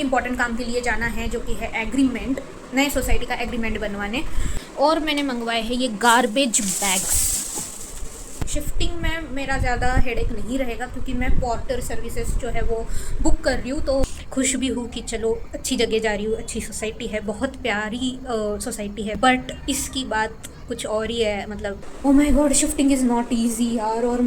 Important काम के लिए जाना है, जो कि है एग्रीमेंट, नए सोसाइटी का एग्रीमेंट बनवाने। और मैंने मंगवाए हैं ये गार्बेज बैग्स। शिफ्टिंग में मेरा ज़्यादा हेडेक नहीं रहेगा क्योंकि मैं पोर्टर सर्विसेज जो है वो बुक कर रही हूँ, तो खुश भी हूँ कि चलो अच्छी जगह जा रही हूँ, अच्छी सोसाइटी है, बहुत प्यारी सोसाइटी है। बट इसकी बात कुछ और ही है, मतलब oh my god, shifting is not easy यार। और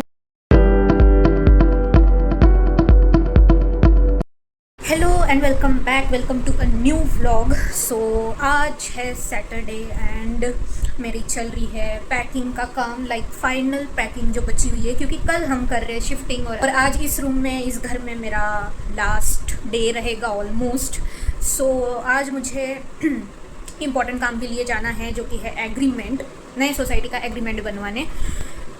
hello and welcome back, welcome to a new vlog. So आज है सैटरडे एंड मेरी चल रही है पैकिंग का काम, लाइक फाइनल पैकिंग जो बची हुई है, क्योंकि कल हम कर रहे हैं शिफ्टिंग और आज इस रूम में, इस घर में मेरा लास्ट डे रहेगा ऑलमोस्ट। सो आज मुझे इम्पॉर्टेंट काम के लिए जाना है, जो कि है एग्रीमेंट, नए सोसाइटी का एग्रीमेंट बनवाने।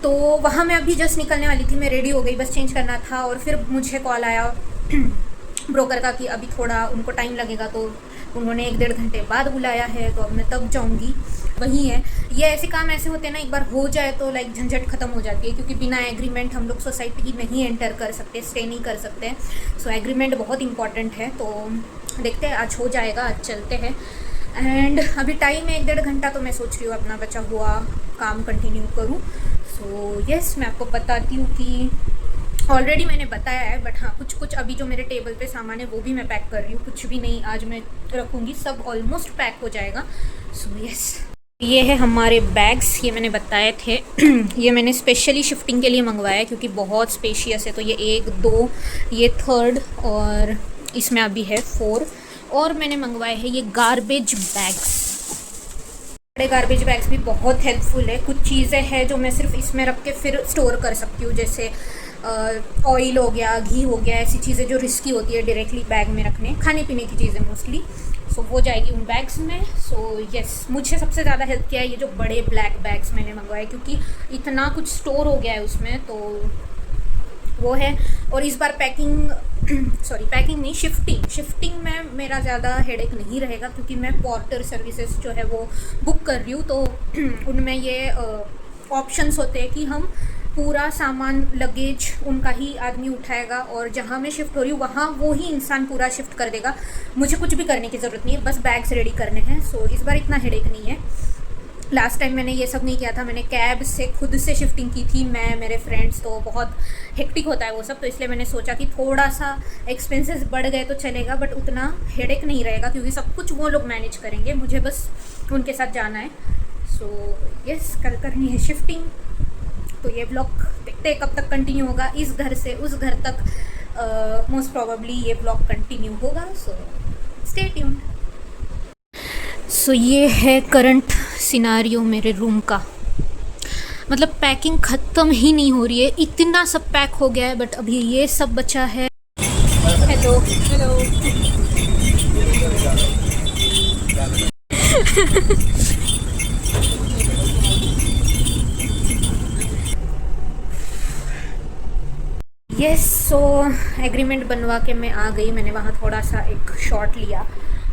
तो वहाँ मैं अभी जस्ट निकलने वाली थी, मैं रेडी हो गई, बस चेंज करना था। और फिर मुझे कॉल आया ब्रोकर का कि अभी थोड़ा उनको टाइम लगेगा, तो उन्होंने 1-1.5 घंटे बाद बुलाया है, तो अब मैं तब जाऊंगी। वही है, ये ऐसे काम ऐसे होते हैं ना, एक बार हो जाए तो लाइक झंझट खत्म हो जाती है, क्योंकि बिना एग्रीमेंट हम लोग सोसाइटी नहीं एंटर कर सकते, स्टे नहीं कर सकते। सो एग्रीमेंट बहुत इंपॉर्टेंट है, तो देखते हैं आज हो जाएगा, आज चलते हैं। एंड अभी टाइम है 1-1.5 घंटा, तो मैं सोच रही हूँ अपना बचा हुआ काम कंटिन्यू करूँ। सो यस, मैं आपको बताती हूँ कि ऑलरेडी मैंने बताया है, बट हाँ कुछ कुछ अभी जो मेरे टेबल पे सामान है वो भी मैं पैक कर रही हूँ, कुछ भी नहीं आज मैं रखूँगी, सब ऑलमोस्ट पैक हो जाएगा। सो यस, ये है हमारे बैग्स, ये मैंने बताए थे ये मैंने स्पेशली शिफ्टिंग के लिए मंगवाया है क्योंकि बहुत स्पेशियस है। तो ये 1-2, ये 3rd, और इसमें अभी है 4। और मैंने मंगवाए हैं ये गार्बेज बैग्स। बड़े गार्बेज बैग्स भी बहुत हेल्पफुल है। कुछ चीज़ें हैं जो मैं सिर्फ इसमें रख के फिर स्टोर कर सकती हूँ, जैसे ऑयल हो गया, घी हो गया, ऐसी चीज़ें जो रिस्की होती है डायरेक्टली बैग में रखने, खाने पीने की चीज़ें मोस्टली। सो वो जाएगी उन बैग्स में। सो यस, मुझे सबसे ज़्यादा हेल्प किया है ये जो बड़े ब्लैक बैग्स मैंने मंगवाए, क्योंकि इतना कुछ स्टोर हो गया है उसमें, तो वो है। और इस बार पैकिंग पैकिंग नहीं, शिफ्टिंग में मेरा ज़्यादा हेडेक नहीं रहेगा क्योंकि मैं पोर्टर सर्विसेज जो है वो बुक कर रही हूँ, तो उनमें ये ऑप्शंस होते हैं कि हम पूरा सामान, लगेज उनका ही आदमी उठाएगा, और जहाँ मैं शिफ्ट हो रही हूँ वहाँ वो ही इंसान पूरा शिफ्ट कर देगा, मुझे कुछ भी करने की ज़रूरत नहीं है, बस बैग्स रेडी करने हैं। सो इस बार इतना हेडेक नहीं है। लास्ट टाइम मैंने ये सब नहीं किया था, मैंने कैब से खुद से शिफ्टिंग की थी, मैं, मेरे फ्रेंड्स, तो बहुत हेक्टिक होता है वो सब, तो इसलिए मैंने सोचा कि थोड़ा सा एक्सपेंसेस बढ़ गए तो चलेगा, बट उतना हेडेक नहीं रहेगा क्योंकि सब कुछ वो लोग मैनेज करेंगे, मुझे बस उनके साथ जाना है। सो यस, कल करनी है शिफ्टिंग। तो ये ब्लॉग देखते हैं कब तक कंटिन्यू होगा, इस घर से उस घर तक मोस्ट प्रोबेबली ये ब्लॉग कंटिन्यू होगा। So stay tuned. सो ये है करंट सिनारियो मेरे रूम का, मतलब पैकिंग ख़त्म ही नहीं हो रही है, इतना सब पैक हो गया है, बट अभी ये सब बचा है। हेलो हेलो यस, सो एग्रीमेंट बनवा के मैं आ गई, मैंने वहाँ थोड़ा सा एक शॉट लिया,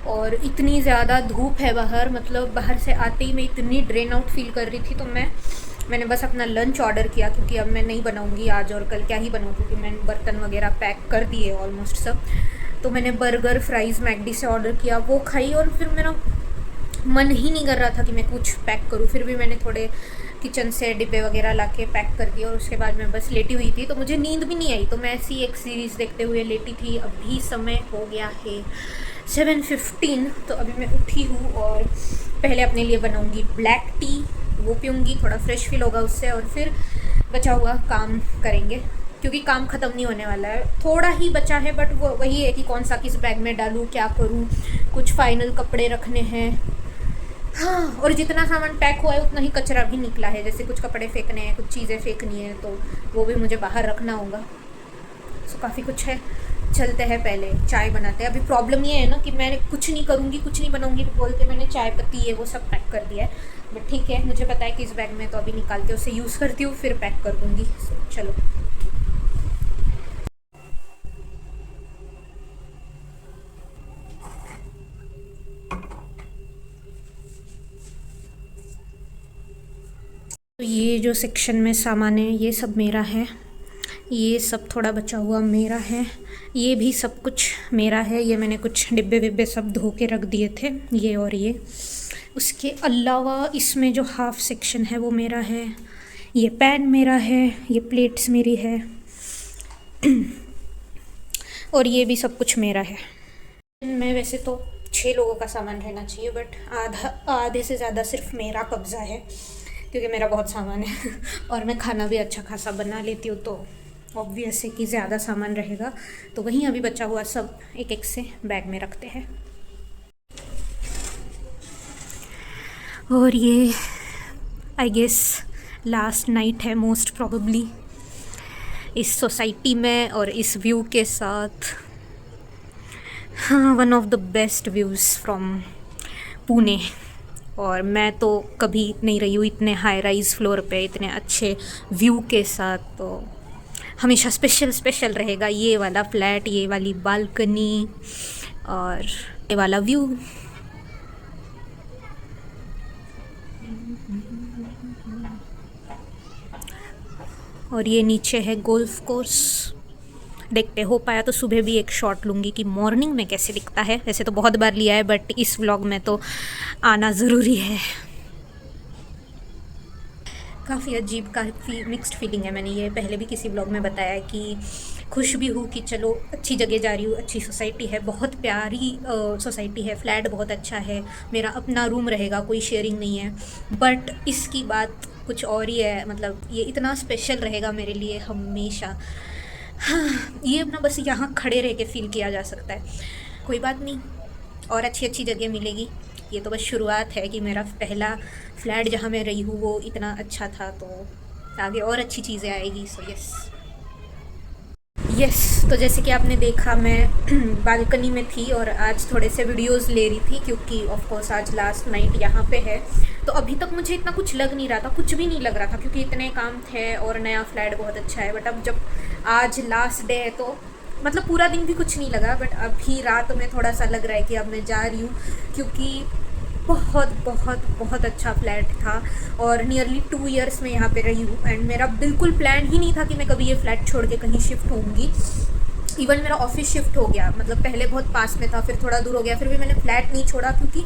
और इतनी ज़्यादा धूप है बाहर, मतलब बाहर से आते ही मैं इतनी ड्रेन आउट फील कर रही थी, तो मैंने बस अपना लंच ऑर्डर किया, क्योंकि अब मैं नहीं बनाऊंगी आज, और कल क्या ही बनाऊँ, क्योंकि मैंने बर्तन वगैरह पैक कर दिए ऑलमोस्ट सब। तो मैंने बर्गर, फ्राइज़ मैकडी से ऑर्डर किया, वो खाई, और फिर मेरा मन ही नहीं कर रहा था कि मैं कुछ पैक करूँ, फिर भी मैंने थोड़े किचन से डिब्बे वगैरह ला के पैक कर दिया, और उसके बाद मैं बस लेटी हुई थी, तो मुझे नींद भी नहीं आई, तो मैं ऐसी एक सीरीज़ देखते हुए लेटी थी। अभी समय हो गया है 7:15, तो अभी मैं उठी हूँ और पहले अपने लिए बनाऊँगी ब्लैक टी, वो पीऊँगी, थोड़ा फ्रेश फील होगा उससे, और फिर बचा हुआ काम करेंगे, क्योंकि काम ख़त्म नहीं होने वाला है, थोड़ा ही बचा है, बट वो वही है कि कौन सा किस बैग में डालूँ, क्या करूँ, कुछ फाइनल कपड़े रखने हैं, हाँ, और जितना सामान पैक हुआ है उतना ही कचरा भी निकला है, जैसे कुछ कपड़े फेंकने हैं, कुछ चीज़ें फेंकनी है, तो वो भी मुझे बाहर रखना होगा। सो काफ़ी कुछ है, चलते हैं, पहले चाय बनाते हैं। अभी प्रॉब्लम ये है ना कि मैं कुछ नहीं करूँगी, कुछ नहीं बनाऊँगी बोल के मैंने चाय पत्ती ये वो सब पैक कर दिया है, बट ठीक है, मुझे पता है कि इस बैग में, तो अभी निकाल के उसे यूज़ करती हूँ, फिर पैक कर दूँगी। चलो, तो ये जो सेक्शन में सामान है ये सब मेरा है, ये सब थोड़ा बचा हुआ मेरा है, ये भी सब कुछ मेरा है। ये मैंने कुछ डिब्बे विब्बे सब धो के रख दिए थे, ये और ये। उसके अलावा इसमें जो हाफ सेक्शन है वो मेरा है, ये पैन मेरा है, ये प्लेट्स मेरी है और ये भी सब कुछ मेरा है। मैं वैसे तो 6 लोगों का सामान रहना चाहिए, बट आधे से ज़्यादा सिर्फ मेरा कब्ज़ा है, क्योंकि मेरा बहुत सामान है और मैं खाना भी अच्छा खासा बना लेती हूँ, तो ऑब्वियस है कि ज़्यादा सामान रहेगा। तो वहीं अभी बचा हुआ सब एक एक से बैग में रखते हैं। और ये आई गेस लास्ट नाइट है मोस्ट प्रोबेबली इस सोसाइटी में और इस व्यू के साथ। हाँ, one of the best views from Pune. और मैं तो कभी नहीं रही हूँ इतने हाई राइज फ्लोर पे इतने अच्छे व्यू के साथ, तो हमेशा स्पेशल रहेगा ये वाला फ्लैट, ये वाली बालकनी और ये वाला व्यू। और ये नीचे है गोल्फ कोर्स। देखते हो पाया तो सुबह भी एक शॉट लूँगी कि मॉर्निंग में कैसे दिखता है। वैसे तो बहुत बार लिया है, बट इस व्लॉग में तो आना ज़रूरी है। काफ़ी अजीब, काफ़ी मिक्स्ड फीलिंग है। मैंने ये पहले भी किसी व्लॉग में बताया है कि खुश भी हूँ कि चलो अच्छी जगह जा रही हूँ, अच्छी सोसाइटी है, बहुत प्यारी सोसाइटी है, फ्लैट बहुत अच्छा है, मेरा अपना रूम रहेगा, कोई शेयरिंग नहीं है। बट इसकी बात कुछ और ही है, मतलब ये इतना स्पेशल रहेगा मेरे लिए हमेशा। हाँ, ये अपना बस यहाँ खड़े रह के फील किया जा सकता है। कोई बात नहीं, और अच्छी अच्छी जगह मिलेगी। ये तो बस शुरुआत है कि मेरा पहला फ्लैट जहाँ मैं रही हूँ वो इतना अच्छा था, तो आगे और अच्छी चीज़ें आएगी। सो यस, तो जैसे कि आपने देखा मैं बालकनी में थी और आज थोड़े से वीडियोस ले रही थी, क्योंकि ऑफ कोर्स आज लास्ट नाइट यहाँ पे है। तो अभी तक मुझे इतना कुछ लग नहीं रहा था, कुछ भी नहीं लग रहा था, क्योंकि इतने काम थे और नया फ्लैट बहुत अच्छा है। बट अब जब आज लास्ट डे है तो मतलब पूरा दिन भी कुछ नहीं लगा, बट अभी रात में थोड़ा सा लग रहा है कि अब मैं जा रही हूँ, क्योंकि बहुत बहुत बहुत अच्छा फ्लैट था और नियरली 2 इयर्स में यहाँ पे रही हूँ। एंड मेरा बिल्कुल प्लान ही नहीं था कि मैं कभी ये फ्लैट छोड़ के कहीं शिफ्ट होंगी। इवन मेरा ऑफिस शिफ्ट हो गया, मतलब पहले बहुत पास में था, फिर थोड़ा दूर हो गया, फिर भी मैंने फ्लैट नहीं छोड़ा, क्योंकि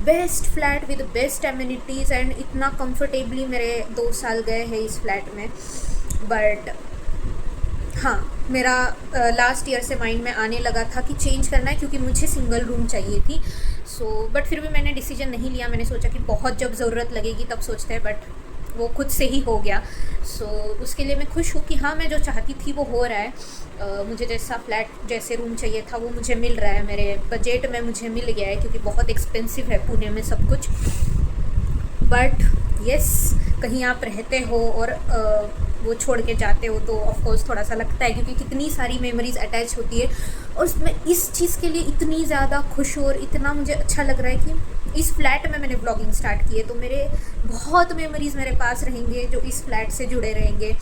best flat with best amenities and इतना कंफर्टेबली मेरे 2 साल गए हैं इस फ्लैट में। बट हाँ, मेरा लास्ट ईयर से माइंड में आने लगा था कि चेंज करना है, क्योंकि मुझे सिंगल रूम चाहिए थी। बट फिर भी मैंने डिसीजन नहीं लिया। मैंने सोचा कि बहुत जब ज़रूरत लगेगी तब सोचते हैं, बट वो खुद से ही हो गया। उसके लिए मैं खुश हूँ कि हाँ, मैं जो चाहती थी वो हो रहा है। मुझे जैसा फ्लैट जैसे रूम चाहिए था वो मुझे मिल रहा है, मेरे बजट में मुझे मिल गया है, क्योंकि बहुत एक्सपेंसिव है पुणे में सब कुछ। बट यस, कहीं आप रहते हो और वो छोड़ के जाते हो तो ऑफ कोर्स थोड़ा सा लगता है, क्योंकि कितनी सारी मेमोरीज अटैच होती है। और मैं इस चीज़ के लिए इतनी ज़्यादा खुश हूँ और इतना मुझे अच्छा लग रहा है कि इस फ्लैट में मैंने ब्लॉगिंग स्टार्ट की है, तो मेरे बहुत मेमोरीज़ मेरे पास रहेंगे जो इस फ्लैट से जुड़े रहेंगे।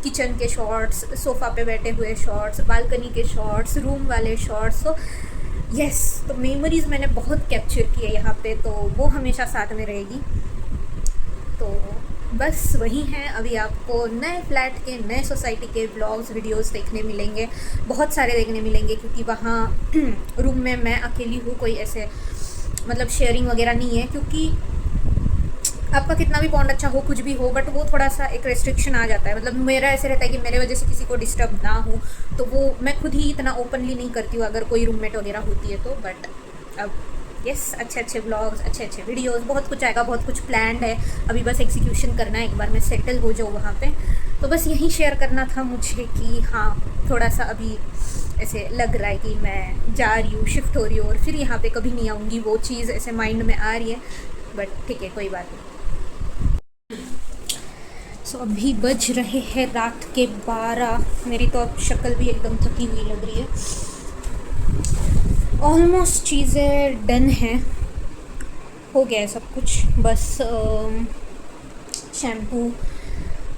किचन के शॉट्स, सोफ़ा पे बैठे हुए शॉट्स, बालकनी के शॉट्स, रूम वाले शॉट्स। तो यस, तो मेमोरीज़ मैंने बहुत कैप्चर की है यहाँ पे, तो वो हमेशा साथ में रहेगी। तो बस वही है, अभी आपको नए फ्लैट के, नए सोसाइटी के व्लॉग्स, वीडियोस देखने मिलेंगे, बहुत सारे देखने मिलेंगे, क्योंकि वहाँ रूम में मैं अकेली हूँ, कोई ऐसे मतलब शेयरिंग वगैरह नहीं है। क्योंकि आपका कितना भी बॉन्ड अच्छा हो, कुछ भी हो, बट वो थोड़ा सा एक रेस्ट्रिक्शन आ जाता है। मतलब मेरा ऐसे रहता है कि मेरे वजह से किसी को डिस्टर्ब ना हो, तो वो मैं खुद ही इतना ओपनली नहीं करती हूँ अगर कोई रूममेट वगैरह होती है तो। बट अब यस, अच्छे अच्छे व्लॉग्स, अच्छे अच्छे वीडियोस, बहुत कुछ आएगा, बहुत कुछ प्लान्ड है। अभी बस एग्जीक्यूशन करना है, एक बार मैं सेटल हो जाऊँ वहाँ पे। तो बस यही शेयर करना था मुझे कि हाँ, थोड़ा सा अभी ऐसे लग रहा है कि मैं जा रही हूँ, शिफ्ट हो रही हूँ और फिर यहाँ पे कभी नहीं आऊँगी, वो चीज़ ऐसे माइंड में आ रही है। बट ठीक है, कोई बात नहीं। अभी बज रहे हैं रात के 12। मेरी तो अब शक्ल भी एकदम थकी हुई लग रही है। ऑलमोस्ट चीज़ें डन हैं, हो गया है सब कुछ। बस shampoo,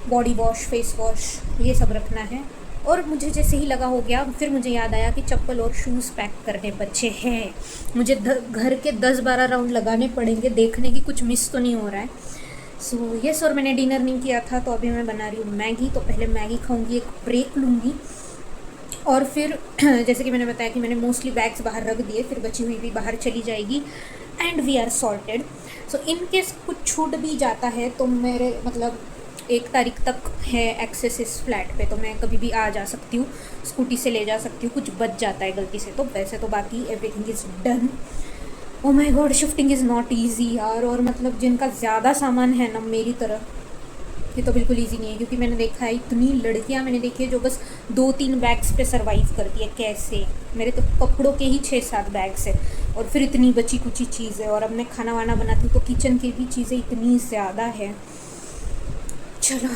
body wash, face wash, ये सब रखना है। और मुझे जैसे ही लगा हो गया, फिर मुझे याद आया कि चप्पल और शूज़ पैक करने बचे हैं। मुझे घर के 10-12 राउंड लगाने पड़ेंगे, देखने की कुछ मिस तो नहीं हो रहा है। सो यस, और मैंने डिनर नहीं किया था, तो अभी मैं बना रही हूँ मैगी। तो पहले मैगी खाऊंगी, एक ब्रेक लूँगी, और फिर जैसे कि मैंने बताया कि मैंने मोस्टली बैग्स बाहर रख दिए, फिर बची हुई भी बाहर चली जाएगी and we are sorted. So in case कुछ छूट भी जाता है तो मेरे मतलब 1 तारीख तक है एक्सेस इस फ्लैट पे, तो मैं कभी भी आ जा सकती हूँ, स्कूटी से ले जा सकती हूँ। कुछ बच जाता है गलती से तो, वैसे तो बाकी everything is done. O my god, shifting is not easy यार। और मतलब जिनका ज़्यादा सामान है ना मेरी तरह, ये तो बिल्कुल ईजी नहीं है, क्योंकि मैंने देखा है इतनी लड़कियां मैंने देखी है जो बस 2-3 बैग्स पे सरवाइव करती है। कैसे? मेरे तो कपड़ों के ही 6-7 बैग्स है, और फिर इतनी बची कुची चीज़ है, और अब मैं खाना वाना बनाती हूँ तो किचन की भी चीज़ें इतनी ज़्यादा है। चलो